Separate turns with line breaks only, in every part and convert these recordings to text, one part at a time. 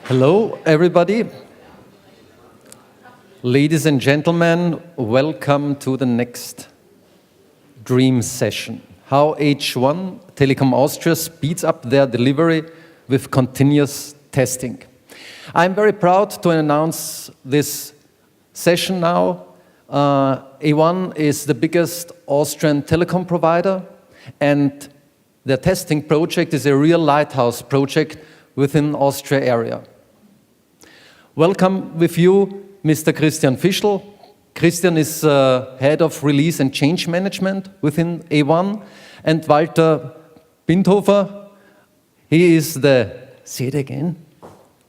Hello, everybody. Ladies and gentlemen, welcome to the next dream session. How H1 Telekom Austria speeds up their delivery with continuous testing. I'm very proud to announce this session now. A1 is the biggest Austrian telecom provider, and their testing project is a real lighthouse project within Austria area. Welcome with you, Mr. Kristin Fisher. Kristin is head of release and change management within A1, and Walter Bindhofer, he is the, say it again?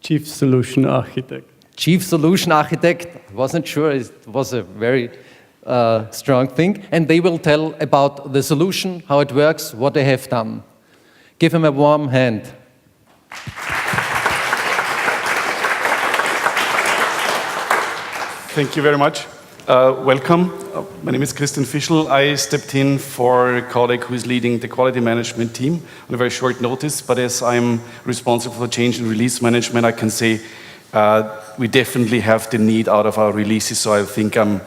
Chief Solution Architect.
Chief Solution Architect. I wasn't sure, it was a very strong thing. And they will tell about the solution, how it works, what they have done. Give him a warm hand.
Thank you very much. Welcome. My name is Kristin Fisher. I stepped in for a colleague who is leading the quality management team on a very short notice, but as I'm responsible for change and release management, I can say we definitely have the need out of our releases, so I think I'm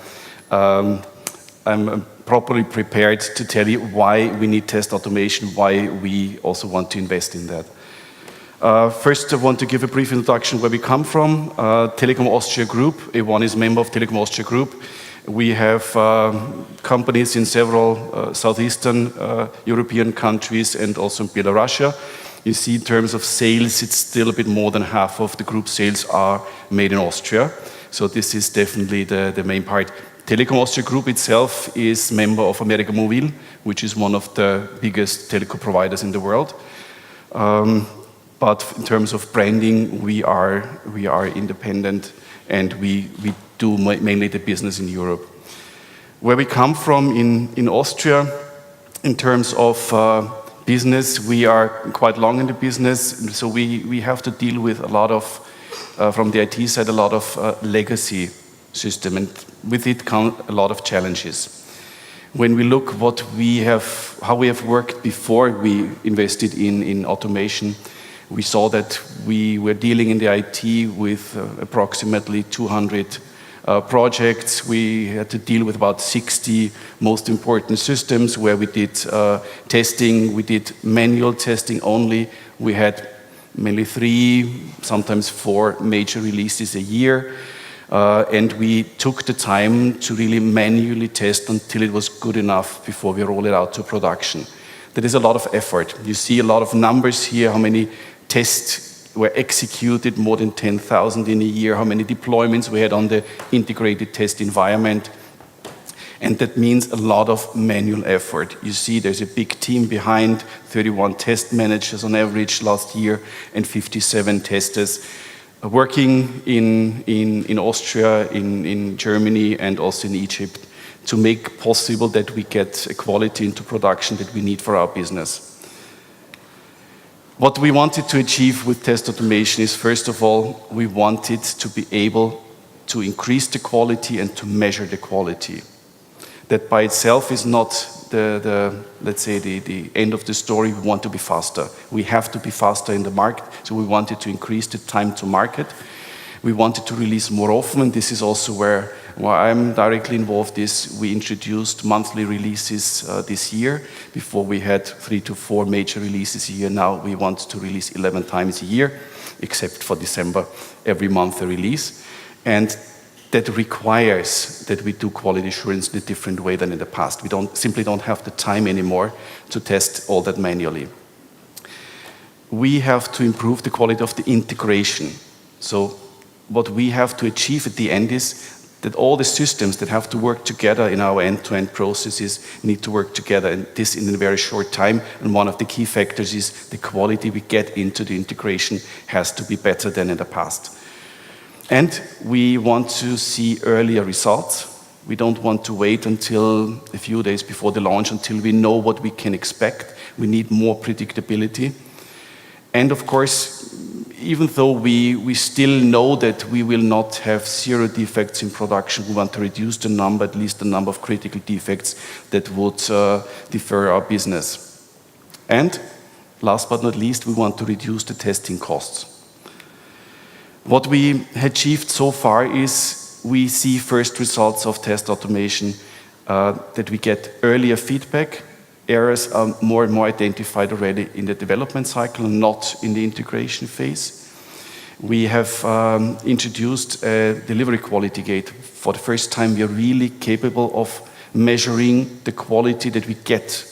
properly prepared to tell you why we need test automation, why we also want to invest in that. First, I want to give a brief introduction where we come from. Telekom Austria Group, A1 is a member of Telekom Austria Group. We have companies in several southeastern European countries and also in Belarus. You see, in terms of sales, it's still a bit more than half of the group sales are made in Austria. So this is definitely the main part. Telekom Austria Group itself is member of América Móvil, which is one of the biggest telecom providers in the world. But in terms of branding, we are independent, and we do mainly the business in Europe. Where we come from in Austria, in terms of business, we are quite long in the business, so we have to deal with a lot of, from the IT side, a lot of legacy system, and with it come a lot of challenges. When we look how we have worked before we invested in automation, we saw that we were dealing in the IT with approximately 200 projects. We had to deal with about 60 most important systems where we did testing. We did manual testing only. We had mainly 3, sometimes 4 major releases a year. And we took the time to really manually test until it was good enough before we roll it out to production. That is a lot of effort. You see a lot of numbers here, how many tests were executed, more than 10,000 in a year, how many deployments we had on the integrated test environment. And that means a lot of manual effort. You see there's a big team behind, 31 test managers on average last year, and 57 testers working in Austria, in Germany, and also in Egypt to make possible that we get a quality into production that we need for our business. What we wanted to achieve with test automation is, first of all, we wanted to be able to increase the quality and to measure the quality. That by itself is not let's say, the end of the story. We want to be faster. We have to be faster in the market, so we wanted to increase the time to market. We wanted to release more often, and this is also where I'm directly involved. We introduced monthly releases this year. Before we had 3 to 4 major releases a year. Now we want to release 11 times a year, except for December, every month a release. And that requires that we do quality assurance in a different way than in the past. We simply don't have the time anymore to test all that manually. We have to improve the quality of the integration. So what we have to achieve at the end is that all the systems that have to work together in our end-to-end processes need to work together, and this in a very short time. And one of the key factors is the quality we get into the integration has to be better than in the past. And we want to see earlier results. We don't want to wait until a few days before the launch until we know what we can expect. We need more predictability. And of course, even though we still know that we will not have 0 defects in production, we want to reduce the number, at least the number of critical defects that would defer our business. And last but not least, we want to reduce the testing costs. What we achieved so far is we see first results of test automation, that we get earlier feedback. Errors are more and more identified already in the development cycle, not in the integration phase. We have introduced a delivery quality gate. For the first time, we are really capable of measuring the quality that we get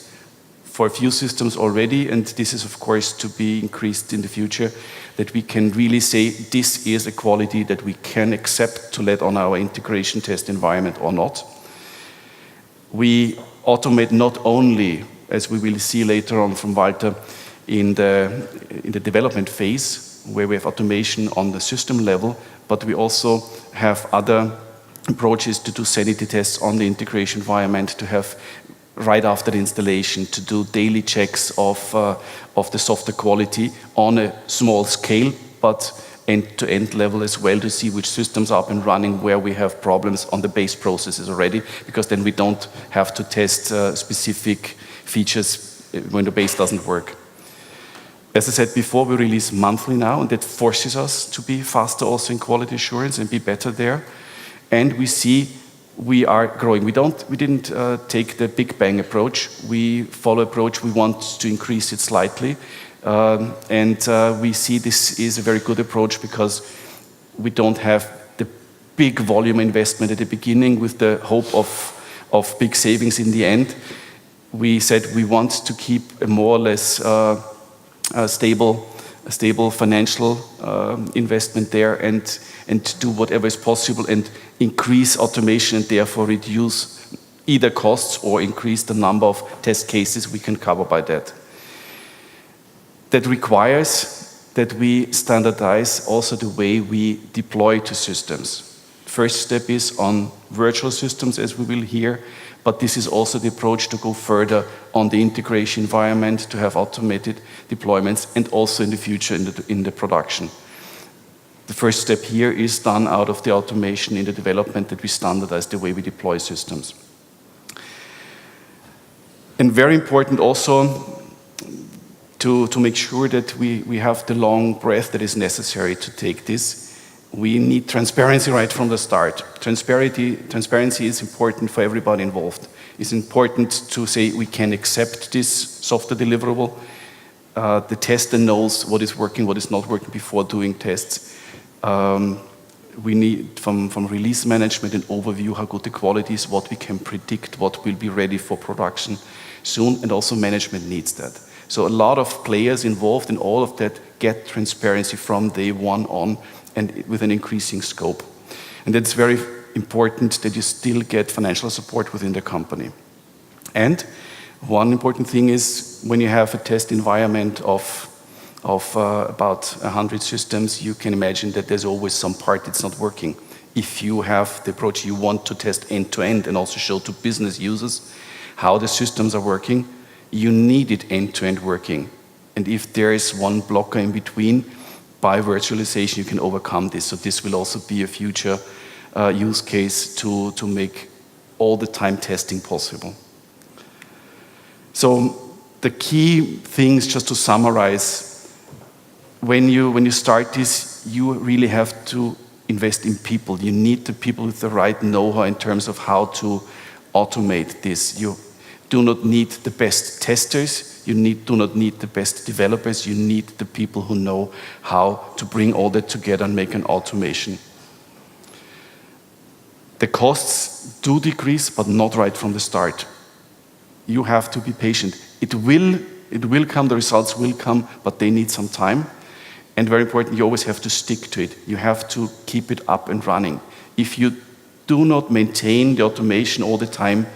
for a few systems already, and this is of course to be increased in the future, that we can really say this is a quality that we can accept to let on our integration test environment or not. We automate not only, as we will see later on from Walter, in the development phase, where we have automation on the system level, but we also have other approaches to do sanity tests on the integration environment, to have right after the installation, to do daily checks of the software quality on a small scale, but end-to-end level as well, to see which systems are up and running, where we have problems on the base processes already, because then we don't have to test specific features when the base doesn't work. As I said before, we release monthly now, and that forces us to be faster also in quality assurance and be better there. And we see we are growing. We didn't take the big bang approach. We follow approach. We want to increase it slightly. We see this is a very good approach because we don't have the big volume investment at the beginning with the hope of big savings in the end. We said we want to keep a more or less a stable financial investment there, and to do whatever is possible and increase automation and therefore reduce either costs or increase the number of test cases we can cover by that. That requires that we standardize also the way we deploy to systems. First step is on virtual systems, as we will hear, but this is also the approach to go further on the integration environment, to have automated deployments, and also in the future in the production. The first step here is done out of the automation in the development, that we standardize the way we deploy systems. And very important also to make sure that we have the long breath that is necessary to take this. We need transparency right from the start. Transparency is important for everybody involved. It's important to say we can accept this software deliverable. The tester knows what is working, what is not working before doing tests. We need from release management an overview how good the quality is, what we can predict, what will be ready for production soon, and also management needs that. So a lot of players involved in all of that get transparency from day one on, and with an increasing scope. And it's very important that you still get financial support within the company. And one important thing is when you have a test environment of about 100 systems, you can imagine that there's always some part that's not working. If you have the approach you want to test end-to-end and also show to business users how the systems are working, you need it end-to-end working. And if there is one blocker in between, by virtualization you can overcome this. So this will also be a future use case to make all the time testing possible. So the key things, just to summarize, when you start this, you really have to invest in people. You need the people with the right know-how in terms of how to automate this. You do not need the best testers. You do not need the best developers. You need the people who know how to bring all that together and make an automation. The costs do decrease, but not right from the start. You have to be patient. It will come, the results will come, but they need some time. And very important, you always have to stick to it. You have to keep it up and running. If you do not maintain the automation all the time,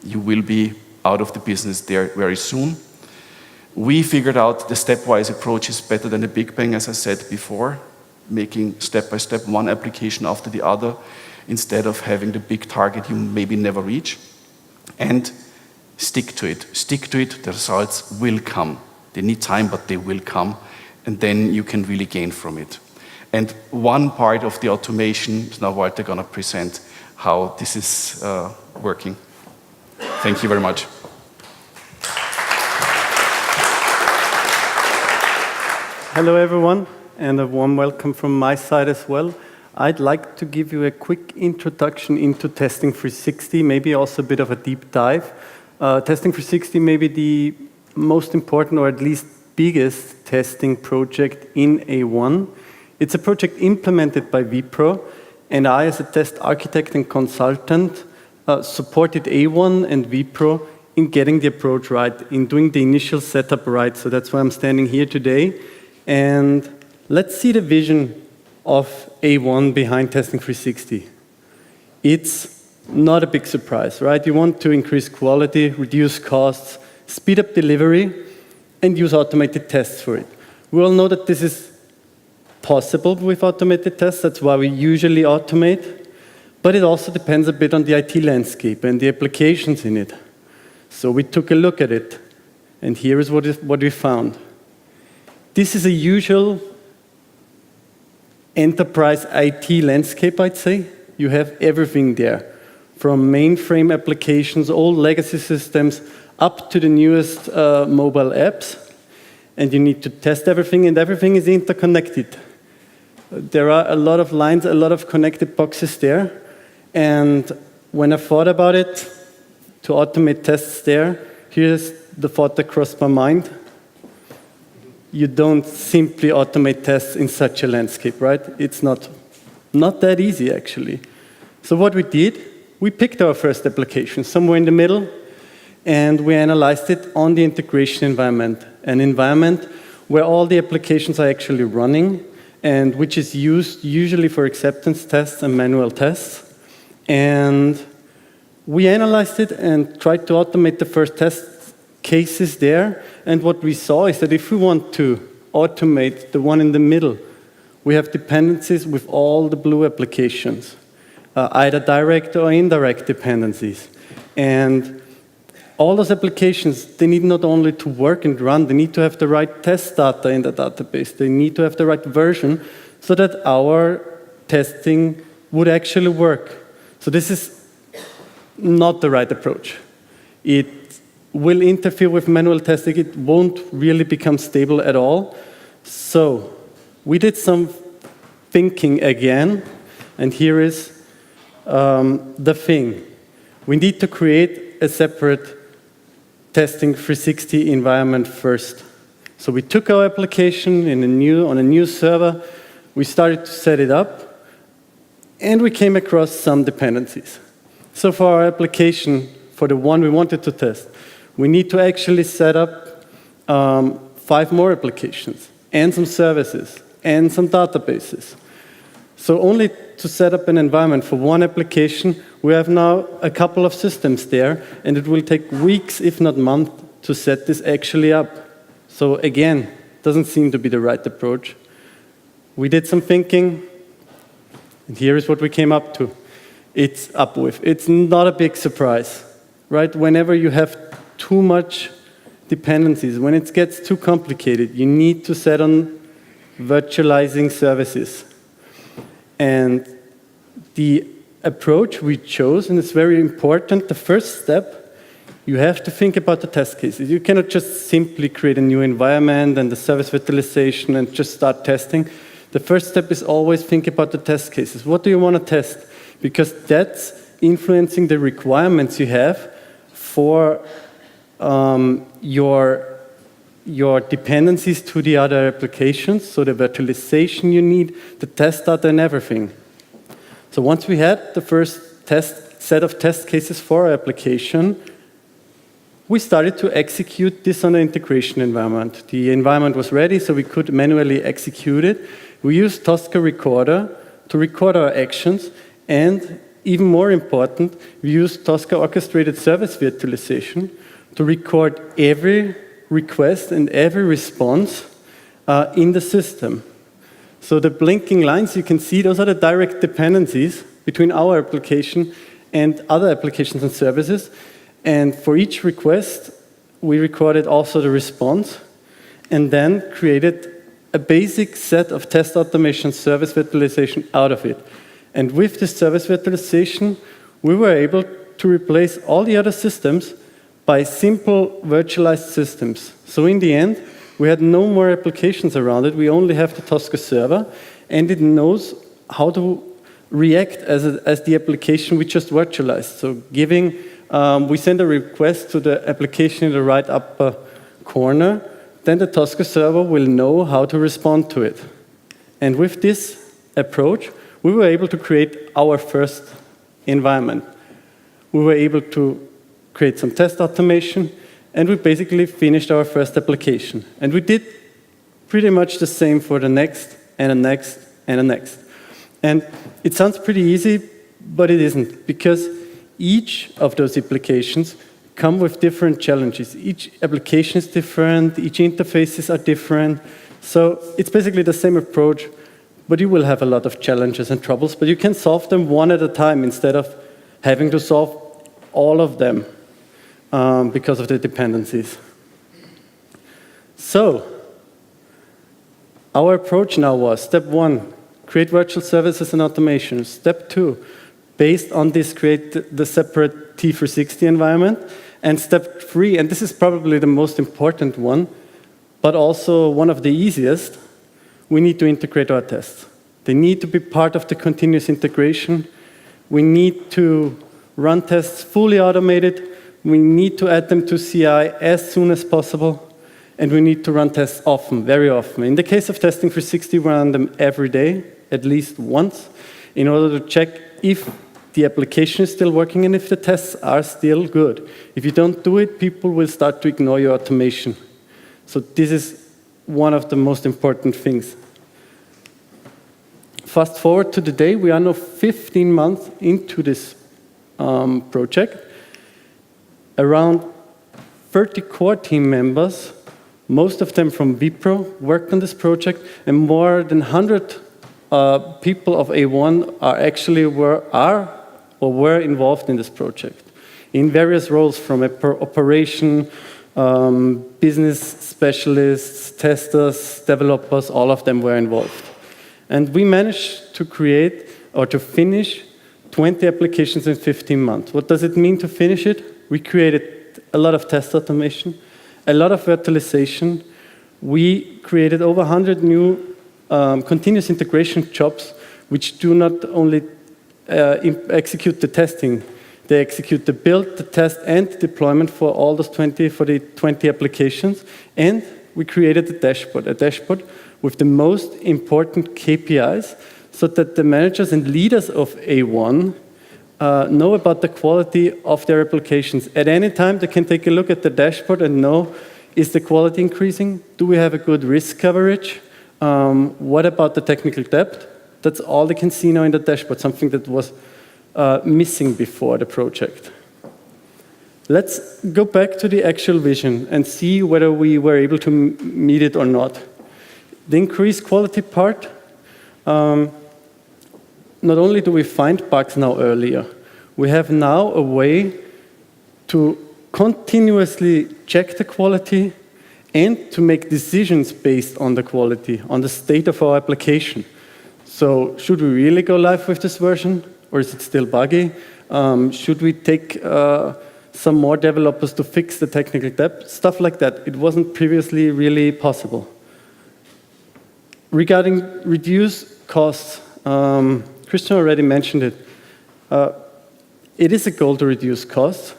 you will be out of the business there very soon. We figured out the stepwise approach is better than the big bang, as I said before, making step by step one application after the other, instead of having the big target you maybe never reach. And stick to it. Stick to it, the results will come. They need time, but they will come. And then you can really gain from it. And one part of the automation is now Walter going to present how this is working. Thank you very much.
Hello, everyone. and a warm welcome from my side as well. I'd like to give you a quick introduction into Testing 360, maybe also a bit of a deep dive. Testing 360 may be the most important, or at least biggest, testing project in A1. It's a project implemented by vPro, and I, as a test architect and consultant, supported A1 and vPro in getting the approach right, in doing the initial setup right. So that's why I'm standing here today. And let's see the vision of A1 behind Testing 360. It's not a big surprise, right? You want to increase quality, reduce costs, speed up delivery, and use automated tests for it. We all know that this is possible with automated tests. That's why we usually automate. But it also depends a bit on the IT landscape and the applications in it. So we took a look at it, and here is what we found. This is a usual enterprise IT landscape, I'd say. You have everything there, from mainframe applications, old legacy systems, up to the newest mobile apps. And you need to test everything, and everything is interconnected. There are a lot of lines, a lot of connected boxes there. And when I thought about it, to automate tests there, here's the thought that crossed my mind. You don't simply automate tests in such a landscape, right? It's not that easy, actually. So what we did, we picked our first application, somewhere in the middle, and we analyzed it on the integration environment, an environment where all the applications are actually running, and which is used usually for acceptance tests and manual tests. And we analyzed it and tried to automate the first test cases there. And what we saw is that if we want to automate the one in the middle, we have dependencies with all the blue applications, either direct or indirect dependencies. And all those applications, they need not only to work and run, they need to have the right test data in the database. They need to have the right version so that our testing would actually work. So this is not the right approach. It will interfere with manual testing. It won't really become stable at all. So we did some thinking again, and here is the thing. We need to create a separate Testing 360 environment first. So we took our application on a new server, we started to set it up, and we came across some dependencies. So for our application, for the one we wanted to test, we need to actually set up 5 more applications, and some services, and some databases. So only to set up an environment for one application, we have now a couple of systems there, and it will take weeks, if not months, to set this actually up. So again, doesn't seem to be the right approach. We did some thinking, and here is what we came up to. It's not a big surprise, right? Whenever you have too much dependencies, when it gets too complicated, you need to set on virtualizing services. And the approach we chose, and it's very important, the first step, you have to think about the test cases. You cannot just simply create a new environment and the service virtualization and just start testing. The first step is always think about the test cases. What do you want to test? Because that's influencing the requirements you have for your dependencies to the other applications, so the virtualization you need, the test data and everything. So once we had the first set of test cases for our application, we started to execute this on the integration environment. The environment was ready, so we could manually execute it. We used Tosca Recorder to record our actions, and even more important, we used Tosca Orchestrated Service Virtualization to record every request and every response in the system. So the blinking lines, you can see, those are the direct dependencies between our application and other applications and services. And for each request, we recorded also the response, and then created a basic set of test automation service virtualization out of it. And with this service virtualization, we were able to replace all the other systems by simple virtualized systems. So in the end, We had no more applications around it. We only have the Tosca server, and it knows how to react as the application we just virtualized. So we send a request to the application in the right upper corner, then the Tosca server will know how to respond to it. And with this approach, we were able to create our first environment. We were able to create some test automation, and we basically finished our first application. And we did pretty much the same for the next, and the next, and the next. And it sounds pretty easy, but it isn't, because each of those applications come with different challenges. Each application is different, each interfaces are different. So it's basically the same approach, but you will have a lot of challenges and troubles, but you can solve them one at a time instead of having to solve all of them because of the dependencies. So our approach now was, step 1, create virtual services and automation. Step 2, based on this, create the separate T360 environment. And step 3, and this is probably the most important one, but also one of the easiest, we need to integrate our tests. They need to be part of the continuous integration. We need to run tests fully automated. We need to add them to CI as soon as possible. And we need to run tests often, very often. In the case of Testing 360, we run them every day, at least once, in order to check if the application is still working and if the tests are still good. If you don't do it, people will start to ignore your automation. So this is one of the most important things. Fast forward to today, we are now 15 months into this project. Around 30 core team members, most of them from Wipro, worked on this project, and more than 100 people of A1 were involved in this project in various roles, from operation, business specialists, testers, developers, all of them were involved. And we managed to create or to finish 20 applications in 15 months. What does it mean to finish it? We created a lot of test automation, a lot of virtualization. We created over 100 new continuous integration jobs, which do not only execute the testing, they execute the build, the test, and the deployment for all those 20 applications. And we created a dashboard with the most important KPIs, so that the managers and leaders of A1 know about the quality of their applications. At any time, they can take a look at the dashboard and know, is the quality increasing? Do we have a good risk coverage? What about the technical debt? That's all they can see now in the dashboard, something that was missing before the project. Let's go back to the actual vision and see whether we were able to meet it or not. The increased quality part, not only do we find bugs now earlier, we have now a way to continuously check the quality and to make decisions based on the quality, on the state of our application. So should we really go live with this version, or is it still buggy? Should we take some more developers to fix the technical debt? Stuff like that. It wasn't previously really possible. Regarding reduce costs, Kristin already mentioned it. It is a goal to reduce costs,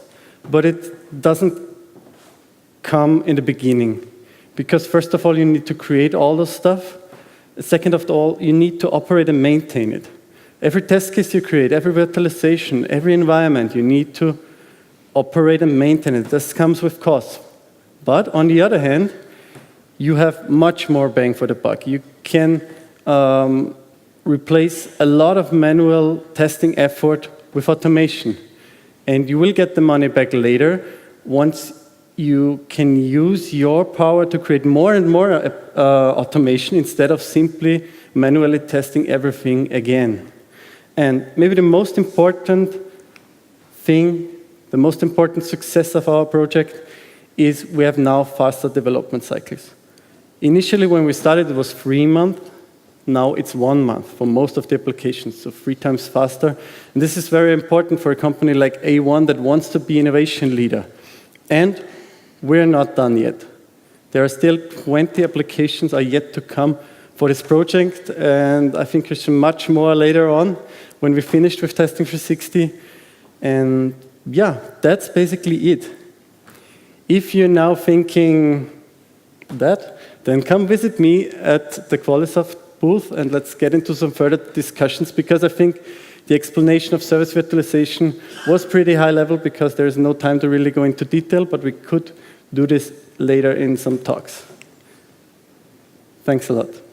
but it doesn't come in the beginning. Because first of all, you need to create all this stuff. Second of all, you need to operate and maintain it. Every test case you create, every virtualization, every environment, you need to operate and maintain it. This comes with costs. But on the other hand, you have much more bang for the buck. You can replace a lot of manual testing effort with automation. And you will get the money back later once you can use your power to create more and more automation instead of simply manually testing everything again. And maybe the most important thing, the most important success of our project is we have now faster development cycles. Initially, when we started, it was 3 months. Now it's 1 month for most of the applications, so 3 times faster. And this is very important for a company like A1 that wants to be innovation leader. And we're not done yet. There are still 20 applications are yet to come for this project, and I think there's much more later on when we finished with Testing 360. And yeah, that's basically it. If you're now thinking that, then come visit me at the Qualysoft booth and let's get into some further discussions, because I think the explanation of service virtualization was pretty high level because there's no time to really go into detail, but we could do this later in some talks. Thanks a lot.